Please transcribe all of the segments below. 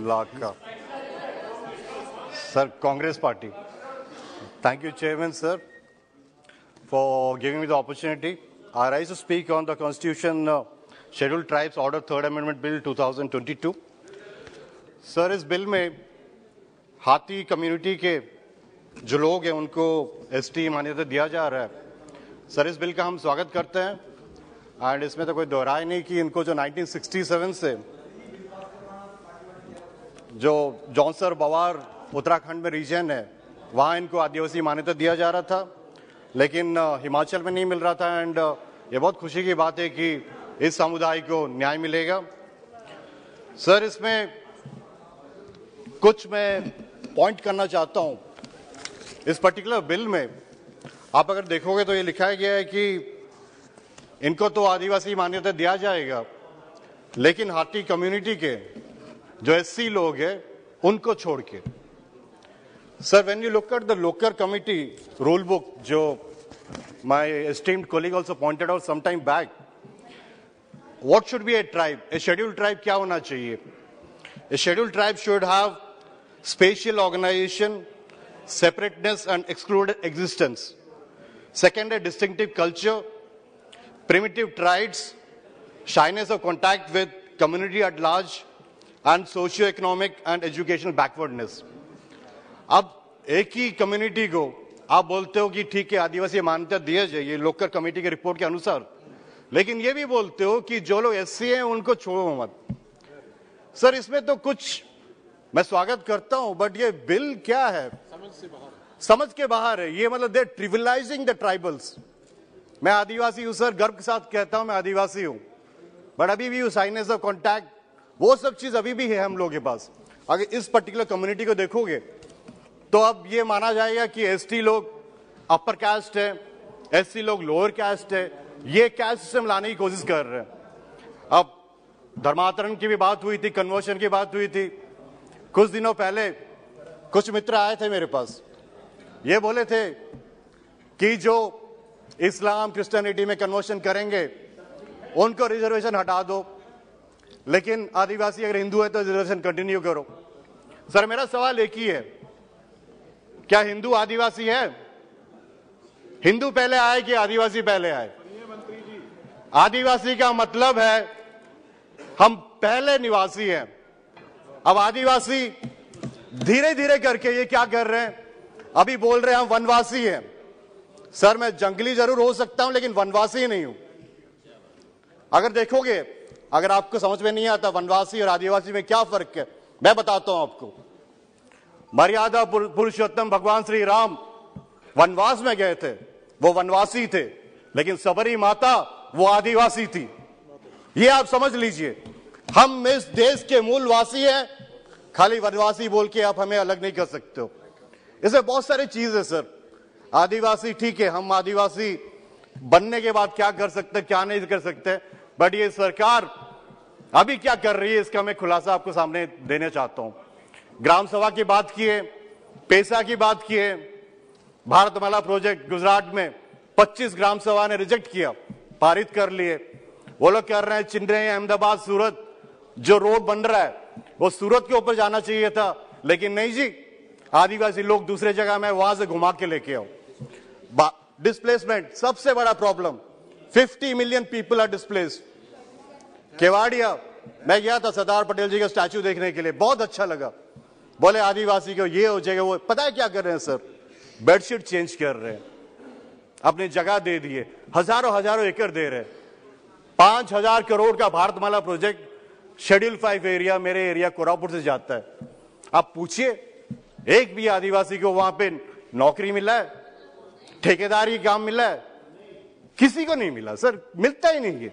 लाख का sir Congress party. Thank you, Chairman, sir, for giving me the opportunity. I rise to speak on the Constitution Scheduled Tribes Order 3rd Amendment Bill 2022. Sir इस bill में हाथी community के जो लोग हैं उनको एसटी मान्यता दिया जा रहा है. सर इस बिल का हम स्वागत करते हैं एंड इसमें तो कोई दोहराई नहीं कि इनको जो 1967 से जो जौनसर बवार उत्तराखंड में रीजन है वहाँ इनको आदिवासी मान्यता दिया जा रहा था, लेकिन हिमाचल में नहीं मिल रहा था. एंड ये बहुत खुशी की बात है कि इस समुदाय को न्याय मिलेगा. सर इसमें कुछ मैं पॉइंट करना चाहता हूँ. इस पर्टिकुलर बिल में आप अगर देखोगे तो ये लिखा गया है कि इनको तो आदिवासी मान्यता दिया जाएगा, लेकिन हाटी कम्युनिटी के जो एससी लोग हैं उनको छोड़ के. Sir when you look at the local committee rule book, जो my esteemed colleague also pointed out some time back, what should be a tribe? A scheduled tribe क्या होना चाहिए? A scheduled tribe should have spatial organization, separateness and excluded existence. Second, a distinctive culture, primitive traits, shyness of contact with community at large, and socio-economic and educational backwardness. अब एक ही community को आप बोलते हो कि ठीक है आदिवासी मान्यता दिया जाए लोकल कमेटी के रिपोर्ट के अनुसार, लेकिन ये भी बोलते हो कि जो लोग एससी हैं उनको छोड़ो मत. सर इसमें तो कुछ मैं स्वागत करता हूं, बट ये बिल क्या है? समझ के बाहर है. ये मतलब दे ट्रिविलाइजिंग द ट्राइबल्स. मैं आदिवासी हूं सर, गर्व के साथ कहता हूं मैं आदिवासी हूं, बट अभी भी साइनेस ऑफ कॉन्टैक्ट वो सब चीज अभी भी है हम लोगों के पास. अगर इस पर्टिकुलर कम्युनिटी को देखोगे तो अब ये माना जाएगा कि एसटी लोग अपर कास्ट है, एससी लोग लोअर कास्ट है. ये कास्ट सिस्टम लाने की कोशिश कर रहे हैं. अब धर्मांतरण की भी बात हुई थी, कन्वर्शन की बात हुई थी. कुछ दिनों पहले कुछ मित्र आए थे मेरे पास, ये बोले थे कि जो इस्लाम क्रिश्चियनिटी में कन्वर्शन करेंगे उनको रिजर्वेशन हटा दो, लेकिन आदिवासी अगर हिंदू है तो रिजर्वेशन कंटिन्यू करो. सर मेरा सवाल एक ही है, क्या हिंदू आदिवासी है? हिंदू पहले आए कि आदिवासी पहले आए? आदिवासी का मतलब है हम पहले निवासी हैं. अब आदिवासी धीरे धीरे करके ये क्या कर रहे हैं, अभी बोल रहे हैं हम वनवासी हैं. सर मैं जंगली जरूर हो सकता हूं लेकिन वनवासी नहीं हूं. अगर देखोगे, अगर आपको समझ में नहीं आता वनवासी और आदिवासी में क्या फर्क है, मैं बताता हूं आपको. मर्यादा पुरुषोत्तम भगवान श्री राम वनवास में गए थे, वो वनवासी थे, लेकिन सबरी माता वो आदिवासी थी. ये आप समझ लीजिए. हम इस देश के मूलवासी हैं, खाली वनवासी बोल के आप हमें अलग नहीं कर सकते हो. इसमें बहुत सारी चीज है सर. आदिवासी ठीक है, हम आदिवासी बनने के बाद क्या कर सकते क्या नहीं कर सकते, बट ये सरकार अभी क्या कर रही है इसका मैं खुलासा आपको सामने देना चाहता हूं. ग्राम सभा की बात किए, पैसा की बात किए. भारतमाला प्रोजेक्ट गुजरात में 25 ग्राम सभा ने रिजेक्ट किया, पारित कर लिए. वो लोग कर रहे हैं चिन्नई अहमदाबाद सूरत जो रोड बन रहा है वो सूरत के ऊपर जाना चाहिए था, लेकिन नहीं जी, आदिवासी लोग दूसरे जगह में वहां से घुमा के लेके आओ. डिस्प्लेसमेंट सबसे बड़ा problem. 50 million people are displaced. Kevadia मैं गया था सरदार पटेल जी का स्टैचू देखने के लिए, बहुत अच्छा लगा. बोले आदिवासी को ये हो जाएगा वो. पता है क्या कर रहे हैं सर? बेडशीट चेंज कर रहे हैं, अपनी जगह दे दिए, हजारों एकड़ दे रहे हैं. 5,000 करोड़ का भारतमाला प्रोजेक्ट शेड्यूल 5 एरिया, मेरे एरिया कोरापुट से जाता है. आप पूछिए एक भी आदिवासी को वहां पे नौकरी मिला है, ठेकेदारी काम मिला है? किसी को नहीं मिला सर, मिलता ही नहीं है.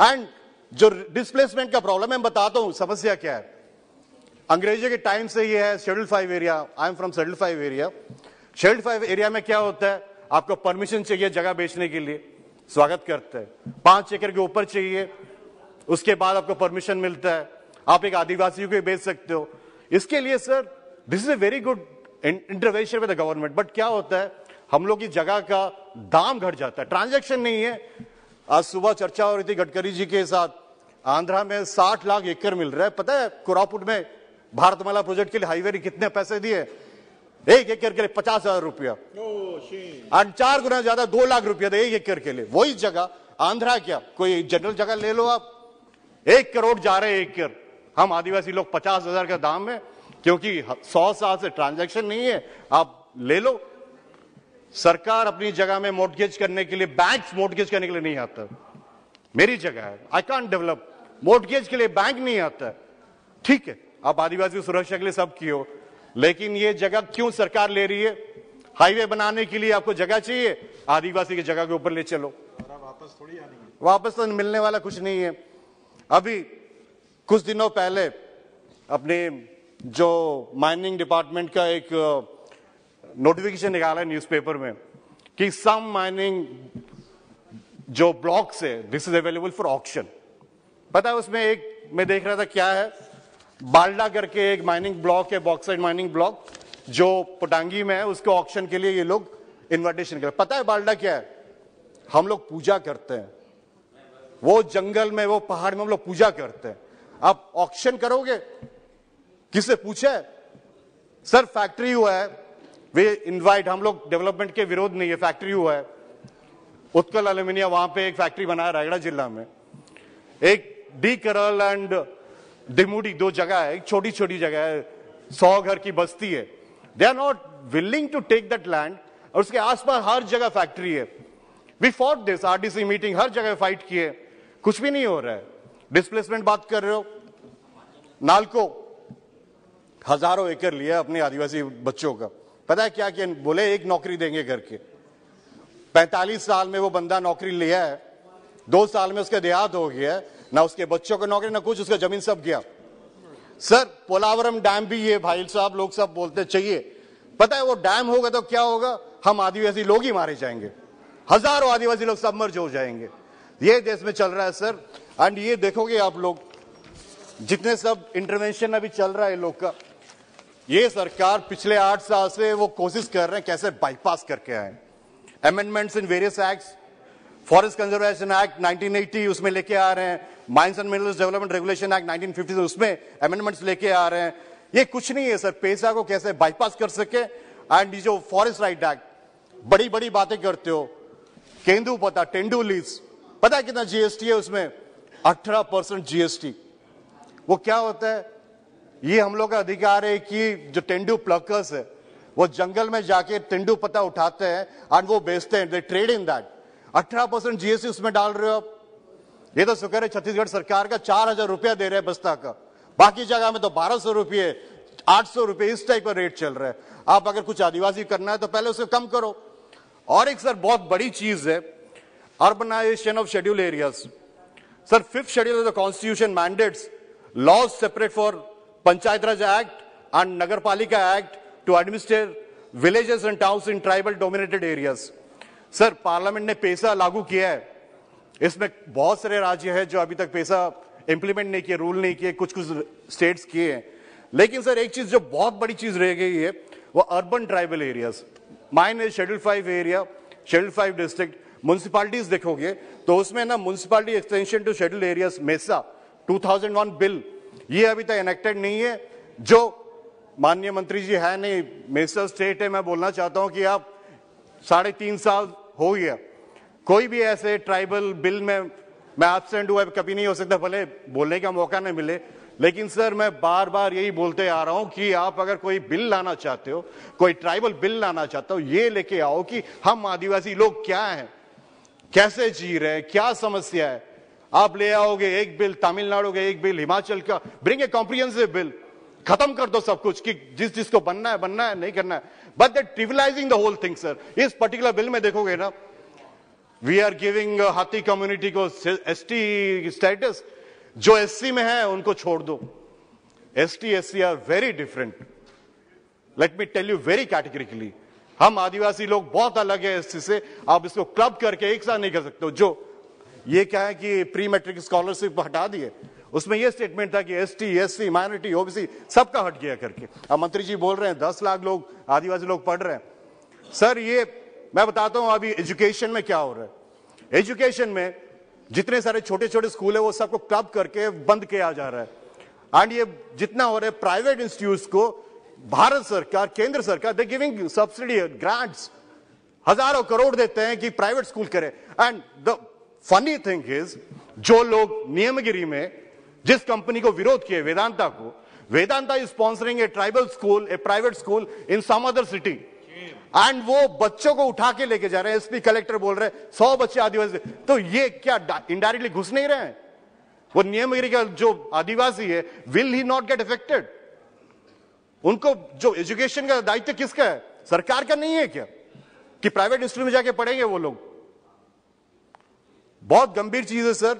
एंड जो डिस्प्लेसमेंट का प्रॉब्लम है, मैं बताता हूं समस्या क्या है. अंग्रेजों के टाइम से ये है schedule 5 area. I am from schedule 5 area. Schedule 5 area में क्या होता है, आपको परमिशन चाहिए जगह बेचने के लिए, स्वागत करते हैं. 5 एकड़ के ऊपर चाहिए, उसके बाद आपको परमिशन मिलता है, आप एक आदिवासी को बेच सकते हो. इसके लिए sir this is a very good intervention with the government. But क्या होता है, हम लोग की जगह का दाम घट जाता है, ट्रांजैक्शन नहीं है. आज सुबह चर्चा हो रही थी गडकरी जी के साथ, आंध्रा में 60 लाख एकड़ मिल रहा है. पता है कोरापुट में भारतमाला प्रोजेक्ट के लिए हाईवे ने कितने पैसे दिए? 1 एकड़ के लिए 50,000 रुपया, और 4 गुना ज्यादा 2 लाख रुपया दे 1 एकड़ के लिए। वही जगह आंध्रा क्या, कोई जनरल जगह ले लो आप, 1 करोड़ जा रहे 1 एकड़। हम आदिवासी लोग 50,000 का दाम है, क्योंकि 100 साल से ट्रांजैक्शन नहीं है, आप ले लो। सरकार अपनी जगह में मोर्टगेज करने के लिए, बैंक मोर्टगेज करने के लिए नहीं आता। मेरी जगह है, आई कांट डेवलप, मोर्टगेज के लिए बैंक नहीं आता। ठीक है, आप आदिवासी सुरक्षा के लिए सब किए हो, लेकिन ये जगह क्यों सरकार ले रही है? हाईवे बनाने के लिए आपको जगह चाहिए, आदिवासी की जगह के ऊपर ले चलो, वापस थोड़ी आनी है। वापस तो मिलने वाला कुछ नहीं है। अभी कुछ दिनों पहले अपने जो माइनिंग डिपार्टमेंट का एक नोटिफिकेशन निकाला है न्यूज़पेपर में कि सम माइनिंग जो ब्लॉक्स है, this is available for auction. पता है उसमें एक मैं देख रहा था क्या है, बाल्डा करके एक माइनिंग ब्लॉक है, बॉक्साइट माइनिंग ब्लॉक जो पोटांगी में है, उसके ऑक्शन के लिए ये लोग इन्विटेशन कर। पता है बाल्डा क्या है? हम लोग पूजा करते हैं, वो जंगल में, वो पहाड़ में हम लोग पूजा करते हैं। आप ऑक्शन करोगे? किससे पूछा है? सर फैक्ट्री हुआ है, वे इनवाइट, हम लोग डेवलपमेंट के विरोध नहीं है, फैक्ट्री हुआ है, उत्कल एल्यूमिनियम वहां पे एक फैक्ट्री बनाया रायगढ़ जिला में। एक डी करल एंड डिमुडी 2 जगह है, एक छोटी छोटी जगह है, 100 घर की बस्ती है। They are not willing to take that land, और उसके आसपास हर जगह फैक्ट्री है। We fought this, RDC meeting, हर जगह फाइट किए, कुछ भी नहीं हो रहा है। डिस्प्लेसमेंट बात कर रहे हो, नालको हजारों एकड़ लिया अपने आदिवासी बच्चों का। पता है क्या किया? बोले 1 नौकरी देंगे करके। 45 साल में वो बंदा नौकरी लिया है, 2 साल में उसका देहात हो गया है, ना उसके बच्चों को नौकरी ना कुछ, उसका जमीन सब गया। सर पोलावरम डैम भी ये भाई साहब लोग सब बोलते चाहिए, पता है वो डैम होगा तो क्या होगा? हम आदिवासी लोग ही मारे जाएंगे, हजारों आदिवासी लोग सबमर्ज हो जाएंगे। ये देश में चल रहा है सर। एंड ये देखोगे आप लोग, जितने सब इंटरवेंशन अभी चल रहा है लोग का, ये सरकार पिछले 8 साल से वो कोशिश कर रहे हैं कैसे बाईपास करके आए। Amendments in various acts, forest conservation act 1980 उसमें लेके आ रहे हैं, mines and minerals development regulation act 1950 उसमें अमेंडमेंट्स लेके आ रहे हैं। ये कुछ नहीं है सर, पैसा को कैसे बाईपास कर सके। एंड ये जो फॉरेस्ट राइट एक्ट, बड़ी बड़ी बातें करते हो, केंदू पता, तेंदू लीज, पता है कितना जीएसटी है उसमें? 18% जीएसटी। वो क्या होता है? ये हम लोग का अधिकार है कि जो तेंदू प्लकर्स है वो जंगल में जाके तेंदू पत्ता उठाते हैं और वो बेचते हैं, दे ट्रेड इन दैट। 18% जीएसटी उसमें डाल रहे हो आप। ये तो शुक्र है छत्तीसगढ़ सरकार का 4,000 रुपया दे रहे हैं बस्ता का, बाकी जगह में तो 1,200 रुपये, 800 रुपये, इस टाइप का रेट चल रहा है। आप अगर कुछ आदिवासी करना है तो पहले उसे कम करो। और एक सर बहुत बड़ी चीज है, urbanisation of schedule areas. Sir 5th schedule of the constitution mandates laws separate for panchayat raj act and Nagar Palika act to administer villages and towns in tribal dominated areas. Sir parliament ने पैसा लागू किया है, इसमें बहुत सारे राज्य हैं जो अभी तक पैसा इंप्लीमेंट नहीं किए, रूल नहीं किए, कुछ कुछ स्टेट्स किए हैं। लेकिन सर एक चीज जो बहुत बड़ी चीज रह गई है वो urban tribal areas. Mine is schedule 5 area, schedule 5 district. Municipalities देखोगे तो उसमें ना municipality extension to schedule areas MESA 2001 bill, ये अभी तक एनेक्टेड नहीं है। जो माननीय मंत्री जी है नहीं, मेसा स्टेट है, मैं बोलना चाहता हूं कि आप 3.5 साल हो गया, कोई भी ऐसे ट्राइबल बिल में मैं एब्सेंट हुआ कभी नहीं हो सकता, भले बोलने का मौका नहीं मिले। लेकिन सर मैं बार बार यही बोलते आ रहा हूं कि आप अगर कोई बिल लाना चाहते हो, कोई ट्राइबल बिल लाना चाहते हो, ये लेके आओ कि हम आदिवासी लोग क्या हैं, कैसे जी रहे हैं, क्या समस्या है। आप ले आओगे एक बिल तमिलनाडु का, एक बिल हिमाचल का, ब्रिंग ए कॉम्प्रिहेंसिव बिल, खत्म कर दो सब कुछ कि जिस जिसको बनना है नहीं करना है। But they trivialising the whole thing sir. इस पर्टिकुलर बिल में देखोगे ना, we are giving Hatti community को एसटी स्टेटस, जो एससी में है उनको छोड़ दो। ST SC are very different, let me tell you very categorically. हम आदिवासी लोग बहुत अलग है एससी से, आप इसको क्लब करके एक साथ नहीं कर सकते हो। जो ये क्या है कि प्री मैट्रिक स्कॉलरशिप हटा दिए, उसमें यह स्टेटमेंट था कि एसटी एससी माइनॉरिटी ओबीसी सबका हट गया करके। अब मंत्री जी बोल रहे हैं 10 लाख लोग आदिवासी लोग पढ़ रहे हैं। सर ये मैं बताता हूं अभी एजुकेशन में क्या हो रहा है। एजुकेशन में जितने सारे छोटे छोटे स्कूल है वो सबको क्लब करके बंद किया जा रहा है। एंड ये जितना हो रहा है प्राइवेट इंस्टीट्यूट्स को भारत सरकार, केंद्र सरकार, दे गिविंग सब्सिडी, ग्रांट्स, हजारों करोड़ देते हैं कि प्राइवेट स्कूल करे। And the funny thing is, जो लोग नियमगिरी में जिस कंपनी को विरोध किए, वेदांता को, Vedanta is sponsoring a tribal school, a private school in some other city, and वो बच्चों को उठा के लेके जा रहे हैं। एसपी कलेक्टर बोल रहे हैं 100 बच्चे आदिवासी, तो ये क्या इनडायरेक्टली घुस नहीं रहे हैं? वो नियमगिरी का जो आदिवासी है, will he not get affected? उनको जो एजुकेशन का दायित्व किसका है? सरकार का नहीं है क्या कि प्राइवेट इंस्टीट्यूट में जाके पढ़ेंगे वो लोग? बहुत गंभीर चीज है सर।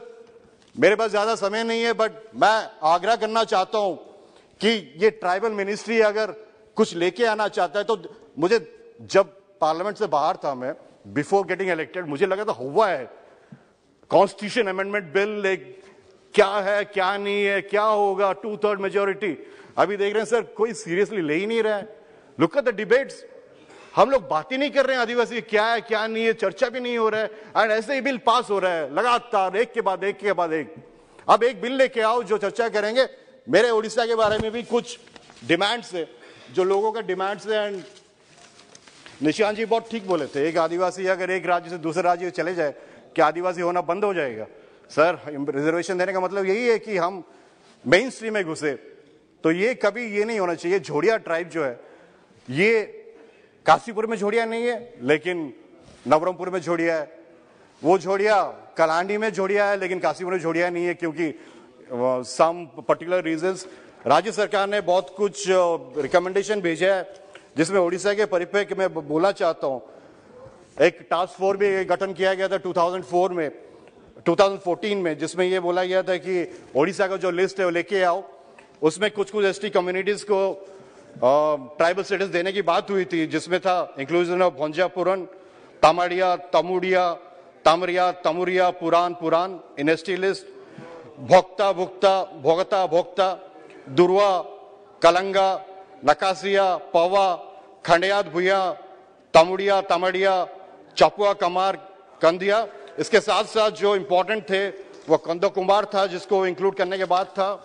मेरे पास ज्यादा समय नहीं है, बट मैं आग्रह करना चाहता हूं कि ये ट्राइबल मिनिस्ट्री अगर कुछ लेके आना चाहता है तो मुझे, जब पार्लियामेंट से बाहर था मैं, बिफोर गेटिंग इलेक्टेड, मुझे लगा था हुआ है कॉन्स्टिट्यूशन अमेंडमेंट बिल, एक क्या है क्या नहीं है, क्या होगा, 2/3 मेजोरिटी। अभी देख रहे हैं सर, कोई सीरियसली ले ही नहीं रहा है। लुक एट द डिबेट्स, हम लोग बात ही नहीं कर रहे हैं आदिवासी क्या है क्या नहीं है, चर्चा भी नहीं हो रहा है, एंड ऐसे ही बिल पास हो रहा है लगातार, एक के बाद एक के बाद एक। अब एक बिल लेके आओ जो चर्चा करेंगे। मेरे उड़ीसा के बारे में भी कुछ डिमांड्स है, जो लोगों का डिमांड्स है, एंड निशांत जी बहुत ठीक बोले थे, एक आदिवासी अगर एक राज्य से दूसरे राज्य चले जाए, क्या आदिवासी होना बंद हो जाएगा? सर, रिजर्वेशन देने का मतलब यही है कि हम मेन स्ट्रीम में घुसे, तो ये कभी ये नहीं होना चाहिए। झोड़िया ट्राइब जो है, ये काशीपुर में झोड़िया नहीं है, लेकिन नवरंगपुर में झोड़िया है। वो झोड़िया कलांडी में झोड़िया है, लेकिन काशीपुर में झोड़िया नहीं है, क्योंकि सम पर्टिकुलर रीजंस। राज्य सरकार ने बहुत कुछ रिकमेंडेशन भेजा है, जिसमें ओडिशा के परिप्रेक्ष्य में बोलना चाहता हूं। एक टास्क फोर्स भी गठन किया गया था 2014 में, जिसमें यह बोला गया था कि ओडिशा का जो लिस्ट है वो लेके आओ। उसमें कुछ एसटी कम्युनिटीज को ट्राइबल स्टेटस देने की बात हुई थी, जिसमें था इंक्लूजन ऑफ भोंजापुरन, तामाड़िया, तमुड़िया, तामरिया, तमुरिया, पुरान इन एसटी लिस्ट, भोक्ता, भोगता, भोक्ता, दुर्वा, कलंगा, नकासिया, पवा, खंडियात, भुया, तमुड़िया, तमड़िया, चपुआ, कमार, कंदिया। इसके साथ साथ जो इंपॉर्टेंट थे वो कंदो कुमार था, जिसको इंक्लूड करने के बाद था।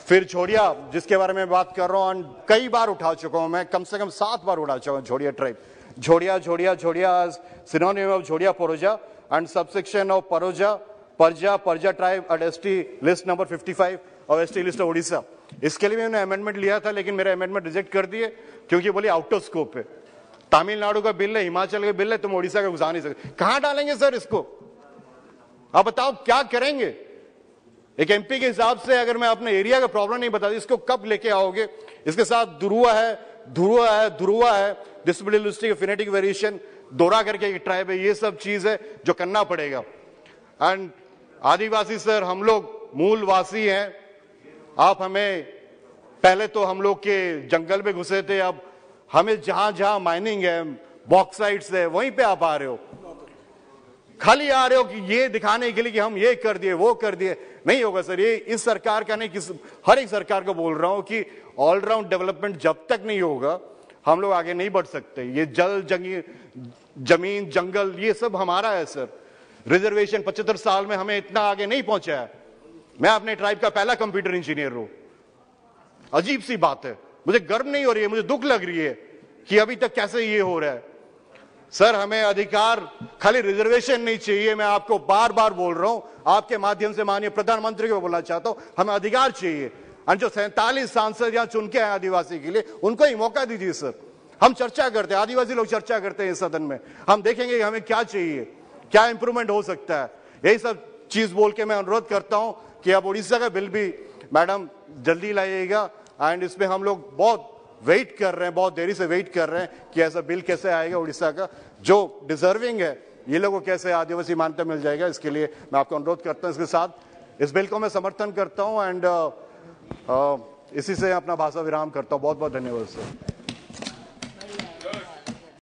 फिर झोड़िया, जिसके बारे में बात कर रहा हूं, कई बार उठा चुका हूं मैं, कम से कम 7 बार उठा चुका हूं Jhodia tribe. Jhodia synonym of Jhodia Paroja and subsection of Paraja tribe at ST list number 55 और एसटी लिस्ट ऑफ ओडिशा। इसके लिए मैंने अमेंडमेंट लिया था, लेकिन मेरे अमेंडमेंट रिजेक्ट कर दिए, क्योंकि बोले आउट ऑफ स्कोप है। तमिलनाडु का बिल है, हिमाचल का बिल है, तुम ओडिशा का घुसा नहीं सकते। कहां डालेंगे सर इसको? आप बताओ क्या करेंगे? एक एमपी के हिसाब से अगर मैं अपने एरिया का प्रॉब्लम नहीं बता दी, इसको कब लेके आओगे? इसके साथ धुरुआ है, डिसेबिलिटी लिस्टिक फिनेटिक वेरिएशन, दोरा करके एक ट्राइब है, ये सब चीज है जो करना पड़ेगा। एंड आदिवासी सर, हम लोग मूलवासी हैं। आप हमें, पहले तो हम लोग के जंगल में घुसे थे, अब हमें जहां जहां माइनिंग है, बॉक्साइट्स है, वहीं पे आप आ रहे हो, खाली आ रहे हो कि ये दिखाने के लिए कि हम ये कर दिए वो कर दिए। नहीं होगा सर, ये इस सरकार का नहीं, हर एक सरकार को बोल रहा हूं कि ऑलराउंड डेवलपमेंट जब तक नहीं होगा, हम लोग आगे नहीं बढ़ सकते। ये जमीन, जंगल, ये सब हमारा है सर। रिजर्वेशन 75 साल में हमें इतना आगे नहीं पहुंचा है। मैं अपने ट्राइब का पहला कंप्यूटर इंजीनियर हूं। अजीब सी बात है, मुझे गर्व नहीं हो रही है, मुझे दुख लग रही है कि अभी तक कैसे ये हो रहा है। सर, हमें अधिकार, खाली रिजर्वेशन नहीं चाहिए। मैं आपको बार बार बोल रहा हूं, आपके माध्यम से माननीय प्रधानमंत्री को बोलना चाहता हूं, हमें अधिकार चाहिए। और जो 47 सांसद यहां चुन के आए आदिवासी के लिए, उनको ही मौका दीजिए सर। हम चर्चा करते हैं, आदिवासी लोग चर्चा करते हैं इस सदन में, हम देखेंगे कि हमें क्या चाहिए, क्या इंप्रूवमेंट हो सकता है। यही सब चीज बोल के मैं अनुरोध करता हूं कि अब उड़ीसा का बिल भी मैडम जल्दी लाइएगा। एंड इसमें हम लोग बहुत वेट कर रहे हैं, बहुत देरी से वेट कर रहे हैं कि ऐसा बिल कैसे आएगा उड़ीसा का, जो डिजर्विंग है, ये लोगों को कैसे आदिवासी मान्यता मिल जाएगा। इसके लिए मैं आपको अनुरोध करता हूं। इसके साथ इस बिल को मैं समर्थन करता हूं, एंड इसी से अपना भाषा विराम करता हूं। बहुत बहुत धन्यवाद सर।